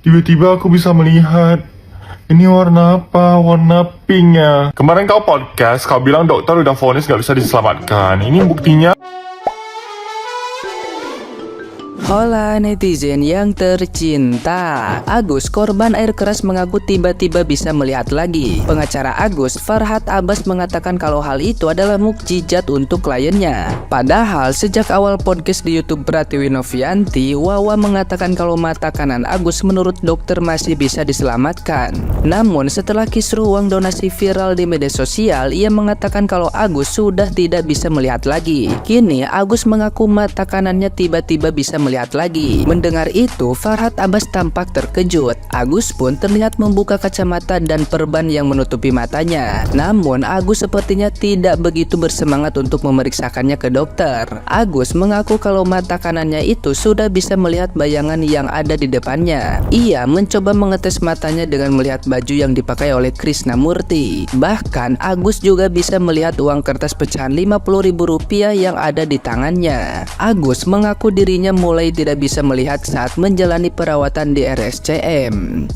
Tiba-tiba aku bisa melihat. Ini warna apa? Warna pink ya. Kemarin kau podcast, kau bilang dokter udah vonis gak bisa diselamatkan. Ini buktinya. Hola netizen yang tercinta, Agus korban air keras mengaku tiba-tiba bisa melihat lagi. Pengacara Agus, Farhad Abbas mengatakan kalau hal itu adalah mukjizat untuk kliennya. Padahal sejak awal podcast di YouTube Pratiwi Novianti, Wawa mengatakan kalau mata kanan Agus menurut dokter masih bisa diselamatkan. Namun setelah kisruh uang donasi viral di media sosial, ia mengatakan kalau Agus sudah tidak bisa melihat lagi. Kini Agus mengaku mata kanannya tiba-tiba bisa melihat lagi. Mendengar itu, Farhad Abbas tampak terkejut. Agus pun terlihat membuka kacamata dan perban yang menutupi matanya. Namun Agus sepertinya tidak begitu bersemangat untuk memeriksakannya ke dokter. Agus mengaku kalau mata kanannya itu sudah bisa melihat bayangan yang ada di depannya. Ia mencoba mengetes matanya dengan melihat baju yang dipakai oleh Krisnamurti. Bahkan Agus juga bisa melihat uang kertas pecahan Rp50.000 yang ada di tangannya. Agus mengaku dirinya mulai tidak bisa melihat saat menjalani perawatan di RSCM.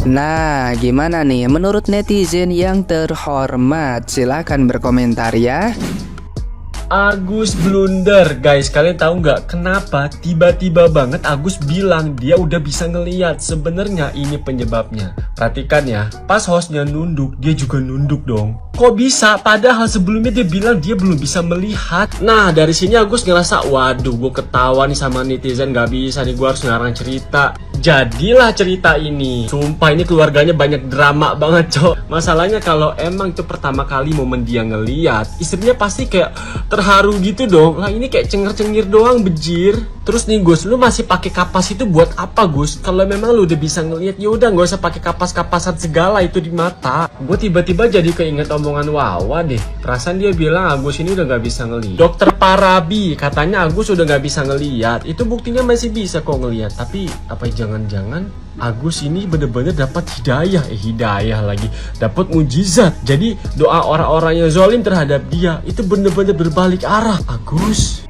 Nah, gimana nih menurut netizen yang terhormat? Silahkan berkomentar ya. Agus blunder, guys. Kalian tahu nggak kenapa tiba-tiba banget Agus bilang dia udah bisa ngeliat? Sebenarnya ini penyebabnya. Perhatikan ya, pas hostnya nunduk, dia juga nunduk dong. Kok bisa? Padahal sebelumnya dia bilang dia belum bisa melihat. Nah, dari sini Agus ngerasa, waduh, gue ketawa nih sama netizen, gak bisa nih, gue harus ngarang cerita. Jadilah cerita ini. Sumpah ini keluarganya banyak drama banget, cok. Masalahnya kalau emang itu pertama kali momen dia ngeliat, istrinya pasti kayak terharu gitu dong. Lah ini kayak cengir-cengir doang, bejir. Terus nih Gus, lu masih pakai kapas itu buat apa Gus? Kalau memang lu udah bisa ngeliat, ya udah nggak usah pakai kapas-kapasan segala itu di mata. Gue tiba-tiba jadi keinget omongan Wawa deh. Perasaan dia bilang Agus ini udah nggak bisa ngeliat. Dokter Parabi katanya Agus udah nggak bisa ngeliat. Itu buktinya masih bisa kok ngeliat. Tapi apa jangan-jangan Agus ini bener-bener dapat hidayah lagi, dapat mujizat. Jadi doa orang-orang yang zalim terhadap dia itu bener-bener berbalik arah. Agus,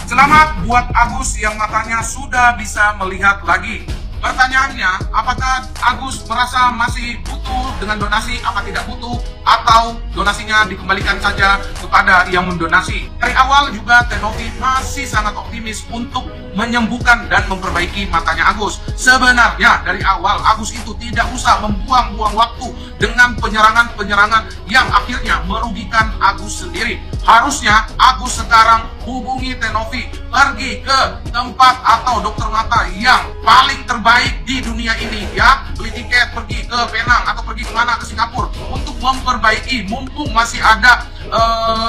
selamat buat Agus yang matanya sudah bisa melihat lagi. Pertanyaannya, apakah Agus merasa masih butuh dengan donasi, apa tidak butuh, atau donasinya dikembalikan saja kepada yang mendonasi? Dari awal juga Tenovi masih sangat optimis untuk menyembuhkan dan memperbaiki matanya Agus. Sebenarnya dari awal Agus itu tidak usah membuang-buang waktu dengan penyerangan-penyerangan yang akhirnya merugikan Agus sendiri. Harusnya Agus sekarang hubungi Tenovi, pergi ke tempat atau dokter mata yang paling terbaik di dunia ini ya. Beli tiket pergi ke Penang atau pergi kemana, ke Singapura untuk memperbaiki, mumpung masih ada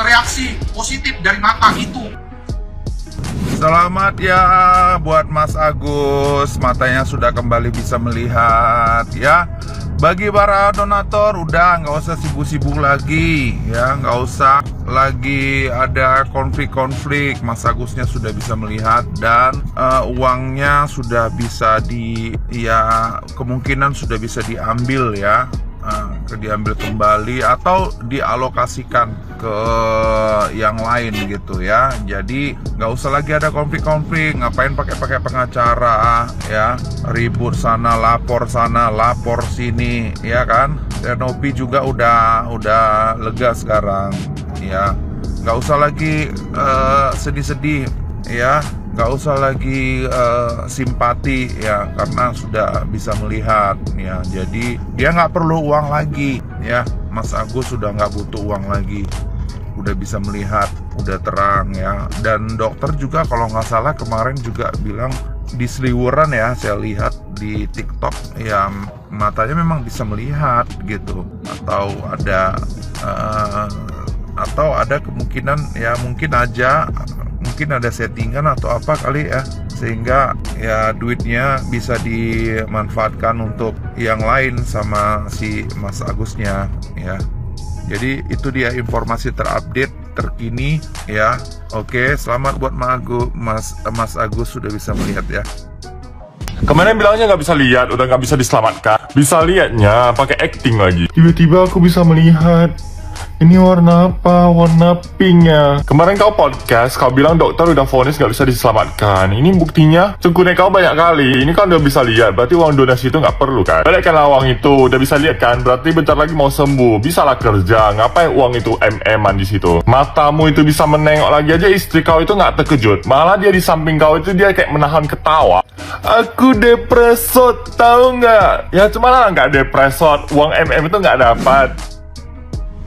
reaksi positif dari mata itu. Selamat ya buat Mas Agus, matanya sudah kembali bisa melihat ya. Bagi para donatur udah nggak usah sibuk-sibuk lagi ya, nggak usah lagi ada konflik-konflik. Mas Agusnya sudah bisa melihat dan uangnya sudah bisa kemungkinan sudah bisa diambil ya. Diambil kembali atau dialokasikan ke yang lain gitu ya. Jadi nggak usah lagi ada konflik-konflik. Ngapain pakai pengacara ya, ribut sana lapor sini ya kan. Tenovi juga udah lega sekarang ya. Nggak usah lagi sedih-sedih ya. Nggak usah lagi simpati ya, karena sudah bisa melihat ya. Jadi dia nggak perlu uang lagi ya. Mas Agus sudah nggak butuh uang lagi, udah bisa melihat, udah terang ya. Dan dokter juga kalau nggak salah kemarin juga bilang di Seliwuran ya, saya lihat di TikTok ya, matanya memang bisa melihat gitu. Atau ada kemungkinan ya, mungkin ada settingan atau apa kali ya, sehingga ya duitnya bisa dimanfaatkan untuk yang lain sama si Mas Agusnya ya. Jadi itu dia informasi terupdate terkini ya. Oke, selamat buat Mas Agus sudah bisa melihat ya. Kemarin bilangnya nggak bisa lihat, udah nggak bisa diselamatkan. Bisa lihatnya pakai acting lagi. Tiba-tiba aku bisa melihat. Ini warna apa? Warna pink ya. Kemarin kau podcast, kau bilang dokter udah vonis gak bisa diselamatkan. Ini buktinya, cengkunek kau banyak kali. Ini kan udah bisa lihat, berarti uang donasi itu gak perlu kan? Balikkanlah uang itu, udah bisa lihat kan? Berarti bentar lagi mau sembuh, bisalah kerja. Ngapain uang itu MM-an di situ? Matamu itu bisa menengok lagi aja, istri kau itu gak terkejut. Malah dia di samping kau itu dia kayak menahan ketawa. Aku depresot, tahu nggak? Ya cuma lah nggak depresot, uang MM itu nggak dapat.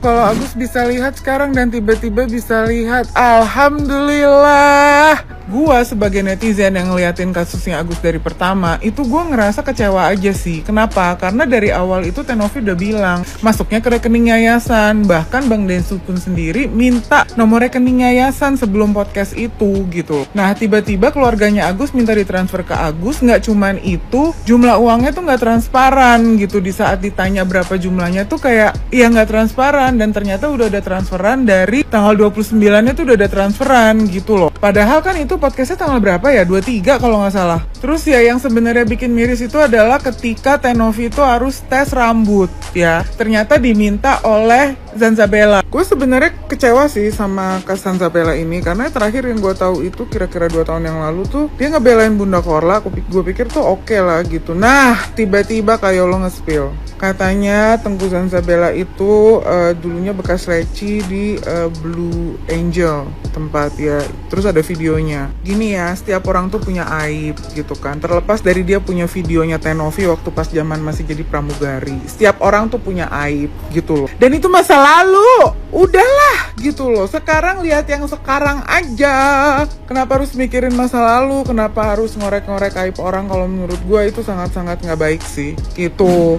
Kalau Agus bisa lihat sekarang dan tiba-tiba bisa lihat, alhamdulillah. Gua sebagai netizen yang ngeliatin kasusnya Agus dari pertama, itu gua ngerasa kecewa aja sih. Kenapa? Karena dari awal itu Tenovi udah bilang masuknya ke rekening yayasan. Bahkan Bang Densu pun sendiri minta nomor rekening yayasan sebelum podcast itu gitu. Nah tiba-tiba keluarganya Agus minta ditransfer ke Agus. Nggak cuman itu, jumlah uangnya tuh nggak transparan gitu. Di saat ditanya berapa jumlahnya tuh kayak ya nggak transparan. Dan ternyata udah ada transferan dari tanggal 29-nya tuh udah ada transferan gitu loh. Padahal kan itu podcastnya tanggal berapa ya? 23 kalau nggak salah. Terus ya yang sebenarnya bikin miris itu adalah ketika Tenovi itu harus tes rambut ya. Ternyata diminta oleh Zanzabella. Gue sebenarnya kecewa sih sama Kak Zanzabella ini karena terakhir yang gue tahu itu kira-kira 2 tahun yang lalu tuh dia ngebelain Bunda Korla. Gue pikir tuh oke lah gitu. Nah tiba-tiba kayak lo nge-spill. Katanya Tengku Zanzabella itu dulunya bekas leci di Blue Angel tempat ya. Terus ada videonya. Gini ya, setiap orang tuh punya aib gitu kan. Terlepas dari dia punya videonya Tenovi waktu pas zaman masih jadi pramugari. Setiap orang tuh punya aib gitu loh. Dan itu masa lalu. Udahlah gitu loh. Sekarang lihat yang sekarang aja. Kenapa harus mikirin masa lalu? Kenapa harus ngorek-ngorek aib orang? Kalau menurut gue itu sangat-sangat nggak baik sih. Gitu.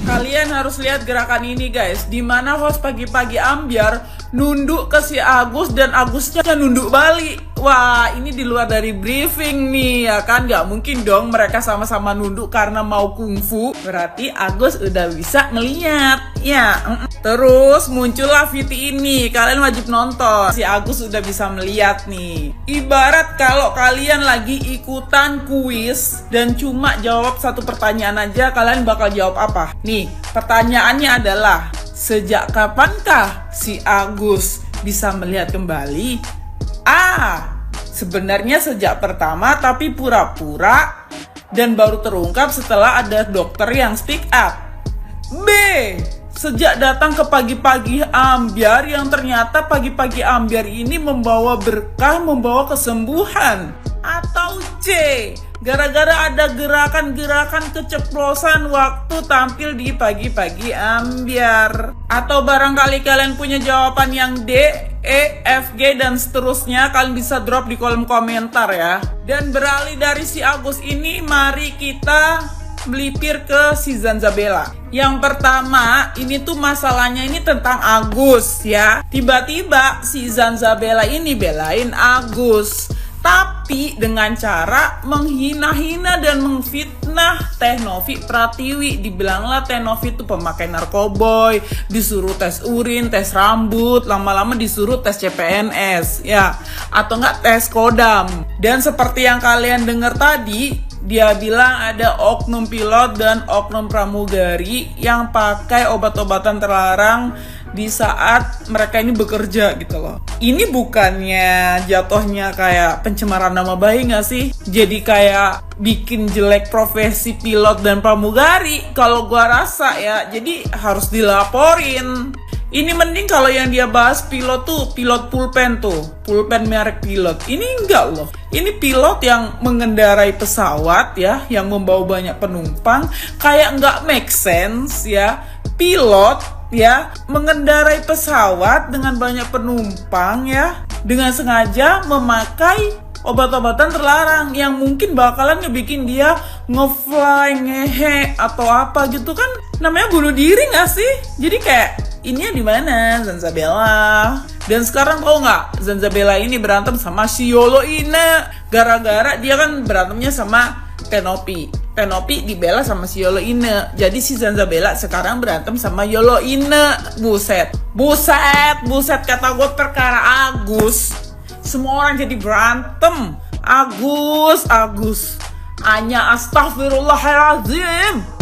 Kalian harus lihat gerakan ini guys, dimana host pagi-pagi ambiar nunduk ke si Agus dan Agusnya nunduk balik. Wah ini di luar dari briefing nih ya kan, gak mungkin dong mereka sama-sama nunduk karena mau kungfu. Berarti Agus udah bisa ngeliat ya. Terus muncullah video ini, kalian wajib nonton. Si Agus udah bisa melihat nih. Ibarat kalau kalian lagi ikutan kuis dan cuma jawab satu pertanyaan aja, kalian bakal jawab apa? Nih pertanyaannya adalah, sejak kapankah si Agus bisa melihat kembali? A. Sebenarnya sejak pertama tapi pura-pura dan baru terungkap setelah ada dokter yang speak up. B. Sejak datang ke pagi-pagi ambiar yang ternyata pagi-pagi ambiar ini membawa berkah, membawa kesembuhan. Atau C. Gara-gara ada gerakan-gerakan keceplosan waktu tampil di pagi-pagi ambiar. Atau barangkali kalian punya jawaban yang D, E, F, G, dan seterusnya. Kalian bisa drop di kolom komentar ya. Dan beralih dari si Agus ini, mari kita melipir ke si Zanzabella. Yang pertama, ini tuh masalahnya ini tentang Agus ya. Tiba-tiba si Zanzabella ini belain Agus, tapi dengan cara menghina-hina dan memfitnah Tenovi Pratiwi. Dibilanglah Tenovi itu pemakai narkoboy, disuruh tes urin, tes rambut, lama-lama disuruh tes CPNS ya, atau enggak tes kodam. Dan seperti yang kalian dengar tadi, dia bilang ada oknum pilot dan oknum pramugari yang pakai obat-obatan terlarang di saat mereka ini bekerja gitu loh. Ini bukannya jatuhnya kayak pencemaran nama baik gak sih? Jadi kayak bikin jelek profesi pilot dan pramugari kalau gua rasa ya. Jadi harus dilaporin. Ini mending kalau yang dia bahas pilot tuh, pilot pulpen tuh, pulpen merek pilot. Ini enggak loh. Ini pilot yang mengendarai pesawat ya, yang membawa banyak penumpang. Kayak enggak make sense ya. Pilot ya mengendarai pesawat dengan banyak penumpang ya, dengan sengaja memakai obat-obatan terlarang yang mungkin bakalan ngebikin dia ngefly, ngehe atau apa gitu kan, namanya bunuh diri gak sih? Jadi kayak ini di mana Zanzabella? Dan sekarang tau nggak, Zanzabella ini berantem sama si Yolo Ine gara-gara dia kan berantemnya sama Tenovi. Tenovi dibela sama si Yolo Ine. Jadi si Zanzabella sekarang berantem sama Yolo Ine. Buset kata gue perkara Agus. Semua orang jadi berantem. Agus. Hanya astagfirullahaladzim.